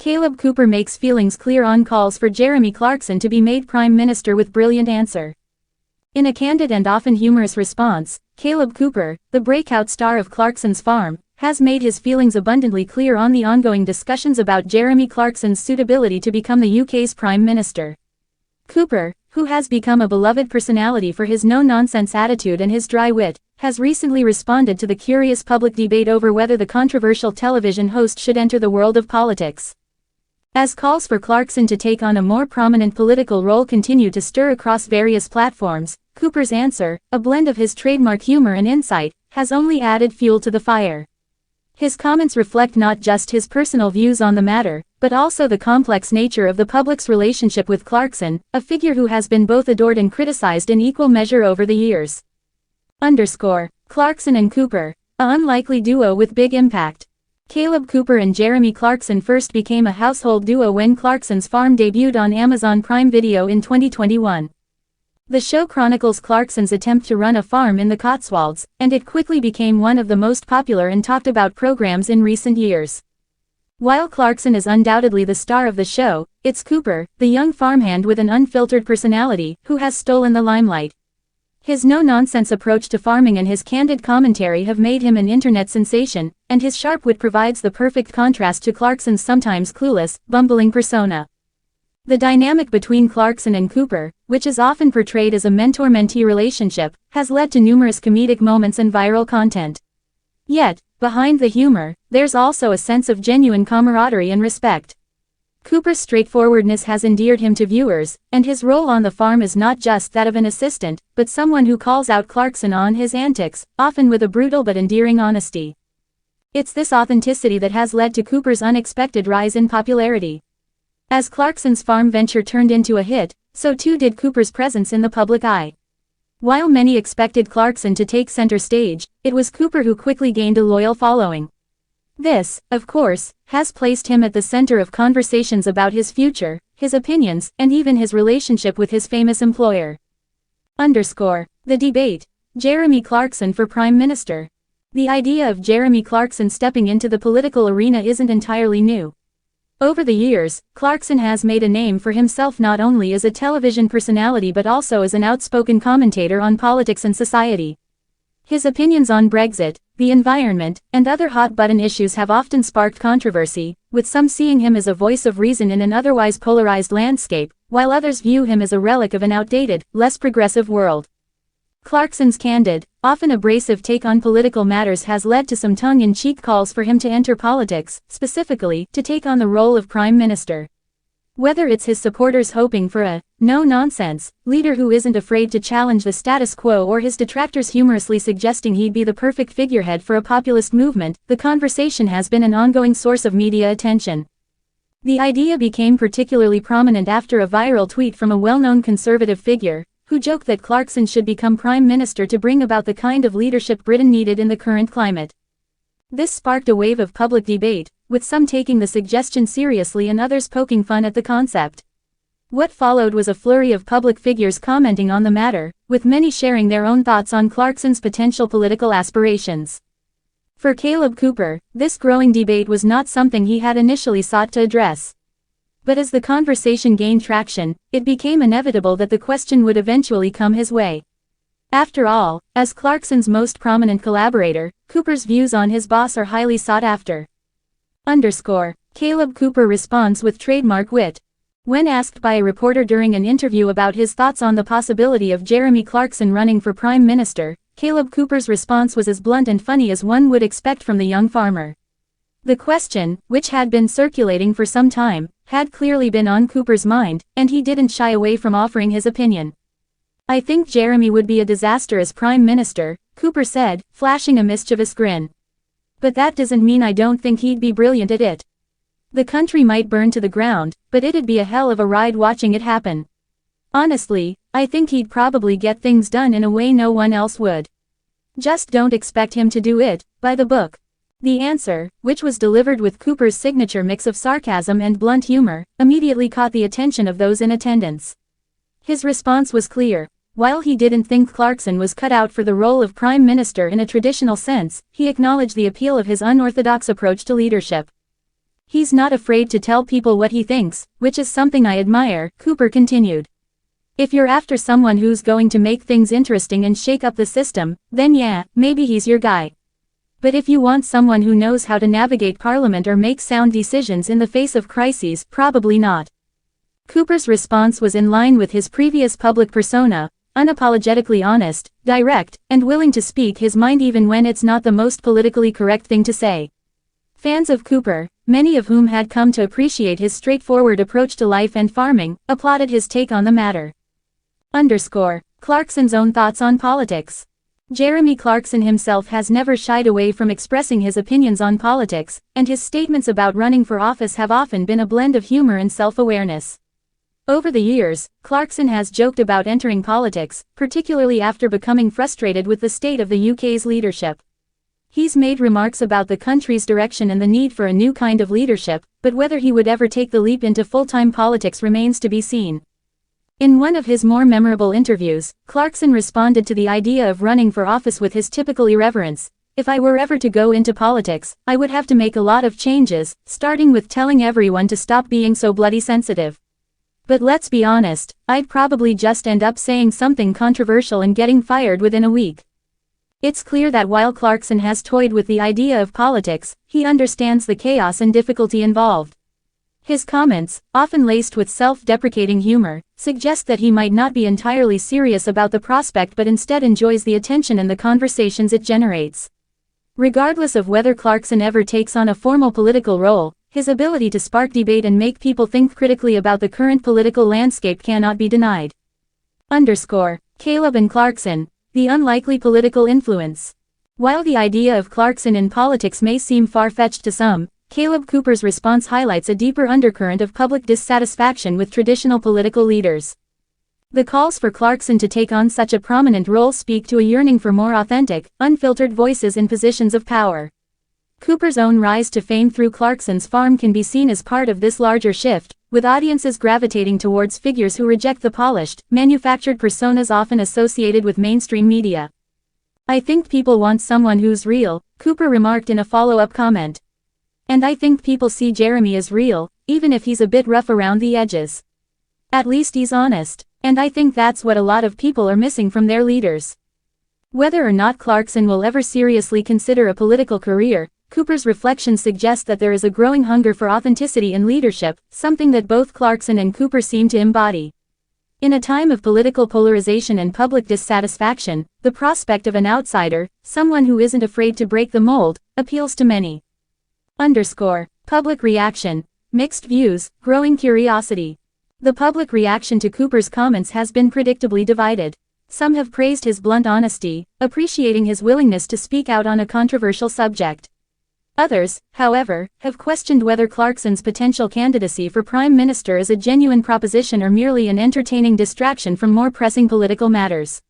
Kaleb Cooper makes feelings clear on calls for Jeremy Clarkson to be made Prime Minister with brilliant answer. In a candid and often humorous response, Kaleb Cooper, the breakout star of Clarkson's Farm, has made his feelings abundantly clear on the ongoing discussions about Jeremy Clarkson's suitability to become the UK's Prime Minister. Cooper, who has become a beloved personality for his no-nonsense attitude and his dry wit, has recently responded to the curious public debate over whether the controversial television host should enter the world of politics. As calls for Clarkson to take on a more prominent political role continue to stir across various platforms, Cooper's answer, a blend of his trademark humor and insight, has only added fuel to the fire. His comments reflect not just his personal views on the matter, but also the complex nature of the public's relationship with Clarkson, a figure who has been both adored and criticized in equal measure over the years. Clarkson and Cooper, a unlikely duo with big impact. Kaleb Cooper and Jeremy Clarkson first became a household duo when Clarkson's Farm debuted on Amazon Prime Video in 2021. The show chronicles Clarkson's attempt to run a farm in the Cotswolds, and it quickly became one of the most popular and talked about programs in recent years. While Clarkson is undoubtedly the star of the show, it's Cooper, the young farmhand with an unfiltered personality, who has stolen the limelight. His no-nonsense approach to farming and his candid commentary have made him an internet sensation, and his sharp wit provides the perfect contrast to Clarkson's sometimes clueless, bumbling persona. The dynamic between Clarkson and Cooper, which is often portrayed as a mentor-mentee relationship, has led to numerous comedic moments and viral content. Yet, behind the humor, there's also a sense of genuine camaraderie and respect. Cooper's straightforwardness has endeared him to viewers, and his role on the farm is not just that of an assistant, but someone who calls out Clarkson on his antics, often with a brutal but endearing honesty. It's this authenticity that has led to Cooper's unexpected rise in popularity. As Clarkson's farm venture turned into a hit, so too did Cooper's presence in the public eye. While many expected Clarkson to take center stage, it was Cooper who quickly gained a loyal following. This, of course, has placed him at the center of conversations about his future, his opinions, and even his relationship with his famous employer. The debate. Jeremy Clarkson for Prime Minister. The idea of Jeremy Clarkson stepping into the political arena isn't entirely new. Over the years, Clarkson has made a name for himself not only as a television personality but also as an outspoken commentator on politics and society. His opinions on Brexit, the environment, and other hot-button issues have often sparked controversy, with some seeing him as a voice of reason in an otherwise polarized landscape, while others view him as a relic of an outdated, less progressive world. Clarkson's candid, often abrasive take on political matters has led to some tongue-in-cheek calls for him to enter politics, specifically, to take on the role of Prime Minister. Whether it's his supporters hoping for a no-nonsense leader who isn't afraid to challenge the status quo or his detractors humorously suggesting he'd be the perfect figurehead for a populist movement, the conversation has been an ongoing source of media attention. The idea became particularly prominent after a viral tweet from a well-known conservative figure, who joked that Clarkson should become Prime Minister to bring about the kind of leadership Britain needed in the current climate. This sparked a wave of public debate, with some taking the suggestion seriously and others poking fun at the concept. What followed was a flurry of public figures commenting on the matter, with many sharing their own thoughts on Clarkson's potential political aspirations. For Kaleb Cooper, this growing debate was not something he had initially sought to address. But as the conversation gained traction, it became inevitable that the question would eventually come his way. After all, as Clarkson's most prominent collaborator, Cooper's views on his boss are highly sought after. Kaleb Cooper responds with trademark wit. When asked by a reporter during an interview about his thoughts on the possibility of Jeremy Clarkson running for Prime Minister, Kaleb Cooper's response was as blunt and funny as one would expect from the young farmer. The question, which had been circulating for some time, had clearly been on Cooper's mind, and he didn't shy away from offering his opinion. "I think Jeremy would be a disaster as Prime Minister," Cooper said, flashing a mischievous grin. "But that doesn't mean I don't think he'd be brilliant at it. The country might burn to the ground, but it'd be a hell of a ride watching it happen. Honestly, I think he'd probably get things done in a way no one else would. Just don't expect him to do it by the book." The answer, which was delivered with Cooper's signature mix of sarcasm and blunt humor, immediately caught the attention of those in attendance. His response was clear. While he didn't think Clarkson was cut out for the role of Prime Minister in a traditional sense, he acknowledged the appeal of his unorthodox approach to leadership. He's not afraid to tell people what he thinks, which is something I admire, Cooper continued. If you're after someone who's going to make things interesting and shake up the system, then yeah, maybe he's your guy. But if you want someone who knows how to navigate Parliament or make sound decisions in the face of crises, probably not. Cooper's response was in line with his previous public persona, unapologetically honest, direct, and willing to speak his mind even when it's not the most politically correct thing to say. Fans of Cooper, many of whom had come to appreciate his straightforward approach to life and farming, applauded his take on the matter. Clarkson's own thoughts on politics. Jeremy Clarkson himself has never shied away from expressing his opinions on politics, and his statements about running for office have often been a blend of humor and self-awareness. Over the years, Clarkson has joked about entering politics, particularly after becoming frustrated with the state of the UK's leadership. He's made remarks about the country's direction and the need for a new kind of leadership, but whether he would ever take the leap into full-time politics remains to be seen. In one of his more memorable interviews, Clarkson responded to the idea of running for office with his typical irreverence. "If I were ever to go into politics, I would have to make a lot of changes, starting with telling everyone to stop being so bloody sensitive. But let's be honest, I'd probably just end up saying something controversial and getting fired within a week." It's clear that while Clarkson has toyed with the idea of politics, he understands the chaos and difficulty involved. His comments, often laced with self-deprecating humor, suggest that he might not be entirely serious about the prospect but instead enjoys the attention and the conversations it generates. Regardless of whether Clarkson ever takes on a formal political role, his ability to spark debate and make people think critically about the current political landscape cannot be denied. Kaleb and Clarkson. The unlikely political influence. While the idea of Clarkson in politics may seem far-fetched to some, Kaleb Cooper's response highlights a deeper undercurrent of public dissatisfaction with traditional political leaders. The calls for Clarkson to take on such a prominent role speak to a yearning for more authentic, unfiltered voices in positions of power. Cooper's own rise to fame through Clarkson's farm can be seen as part of this larger shift, with audiences gravitating towards figures who reject the polished, manufactured personas often associated with mainstream media. "I think people want someone who's real," Cooper remarked in a follow-up comment. "And I think people see Jeremy as real, even if he's a bit rough around the edges. At least he's honest, and I think that's what a lot of people are missing from their leaders." Whether or not Clarkson will ever seriously consider a political career, Cooper's reflections suggest that there is a growing hunger for authenticity in leadership, something that both Clarkson and Cooper seem to embody. In a time of political polarization and public dissatisfaction, the prospect of an outsider, someone who isn't afraid to break the mold, appeals to many. Public reaction. Mixed views, growing curiosity. The public reaction to Cooper's comments has been predictably divided. Some have praised his blunt honesty, appreciating his willingness to speak out on a controversial subject. Others, however, have questioned whether Clarkson's potential candidacy for Prime Minister is a genuine proposition or merely an entertaining distraction from more pressing political matters.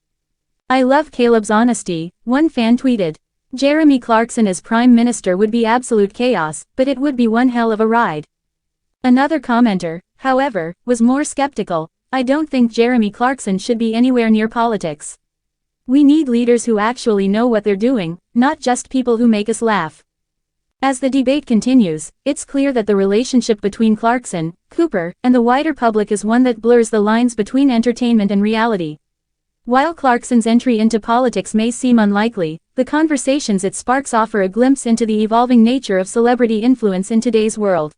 "I love Kaleb's honesty," one fan tweeted. "Jeremy Clarkson as Prime Minister would be absolute chaos, but it would be one hell of a ride." Another commenter, however, was more skeptical. "I don't think Jeremy Clarkson should be anywhere near politics. We need leaders who actually know what they're doing, not just people who make us laugh." As the debate continues, it's clear that the relationship between Clarkson, Cooper, and the wider public is one that blurs the lines between entertainment and reality. While Clarkson's entry into politics may seem unlikely, the conversations it sparks offer a glimpse into the evolving nature of celebrity influence in today's world.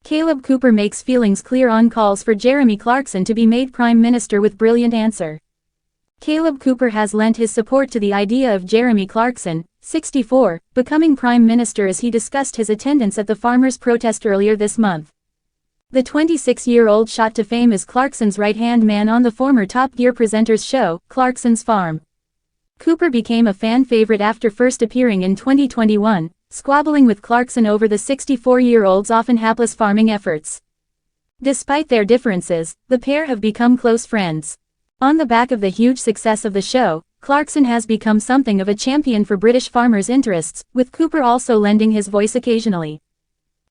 Kaleb Cooper makes feelings clear on calls for Jeremy Clarkson to be made Prime Minister with brilliant answer. Kaleb Cooper has lent his support to the idea of Jeremy Clarkson, 64, becoming Prime Minister as he discussed his attendance at the farmers' protest earlier this month. The 26-year-old shot to fame as Clarkson's right-hand man on the former Top Gear presenter's show, Clarkson's Farm. Cooper became a fan favorite after first appearing in 2021, squabbling with Clarkson over the 64-year-old's often hapless farming efforts. Despite their differences, the pair have become close friends. On the back of the huge success of the show, Clarkson has become something of a champion for British farmers' interests, with Cooper also lending his voice occasionally.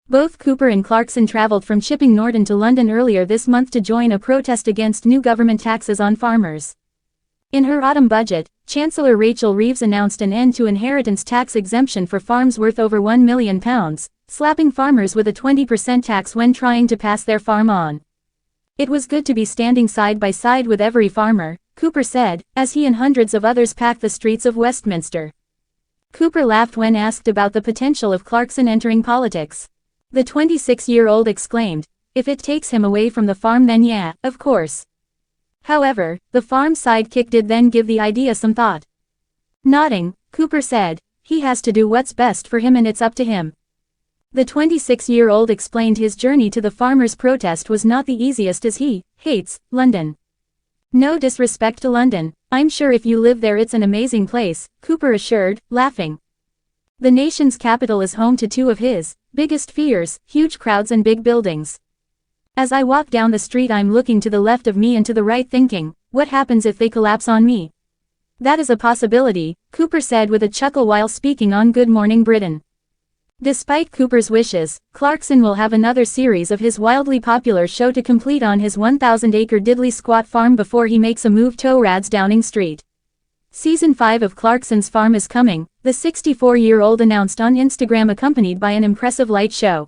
Both Cooper and Clarkson traveled from Chipping Norton to London earlier this month to join a protest against new government taxes on farmers. In her autumn budget, Chancellor Rachel Reeves announced an end to inheritance tax exemption for farms worth over £1 million, slapping farmers with a 20% tax when trying to pass their farm on. It was good to be standing side by side with every farmer, Cooper said, as he and hundreds of others packed the streets of Westminster. Cooper laughed when asked about the potential of Clarkson entering politics. The 26-year-old exclaimed, "If it takes him away from the farm then yeah, of course." However, the farm sidekick did then give the idea some thought. Nodding, Cooper said, "He has to do what's best for him and it's up to him." The 26-year-old explained his journey to the farmers' protest was not the easiest as he hates London. "No disrespect to London, I'm sure if you live there it's an amazing place," Cooper assured, laughing. The nation's capital is home to two of his biggest fears, huge crowds and big buildings. "As I walk down the street I'm looking to the left of me and to the right thinking, what happens if they collapse on me? That is a possibility," Cooper said with a chuckle while speaking on Good Morning Britain. Despite Cooper's wishes, Clarkson will have another series of his wildly popular show to complete on his 1,000-acre diddly squat farm before he makes a move to Rad's Downing Street. Season 5 of Clarkson's Farm is coming, the 64-year-old announced on Instagram, accompanied by an impressive light show.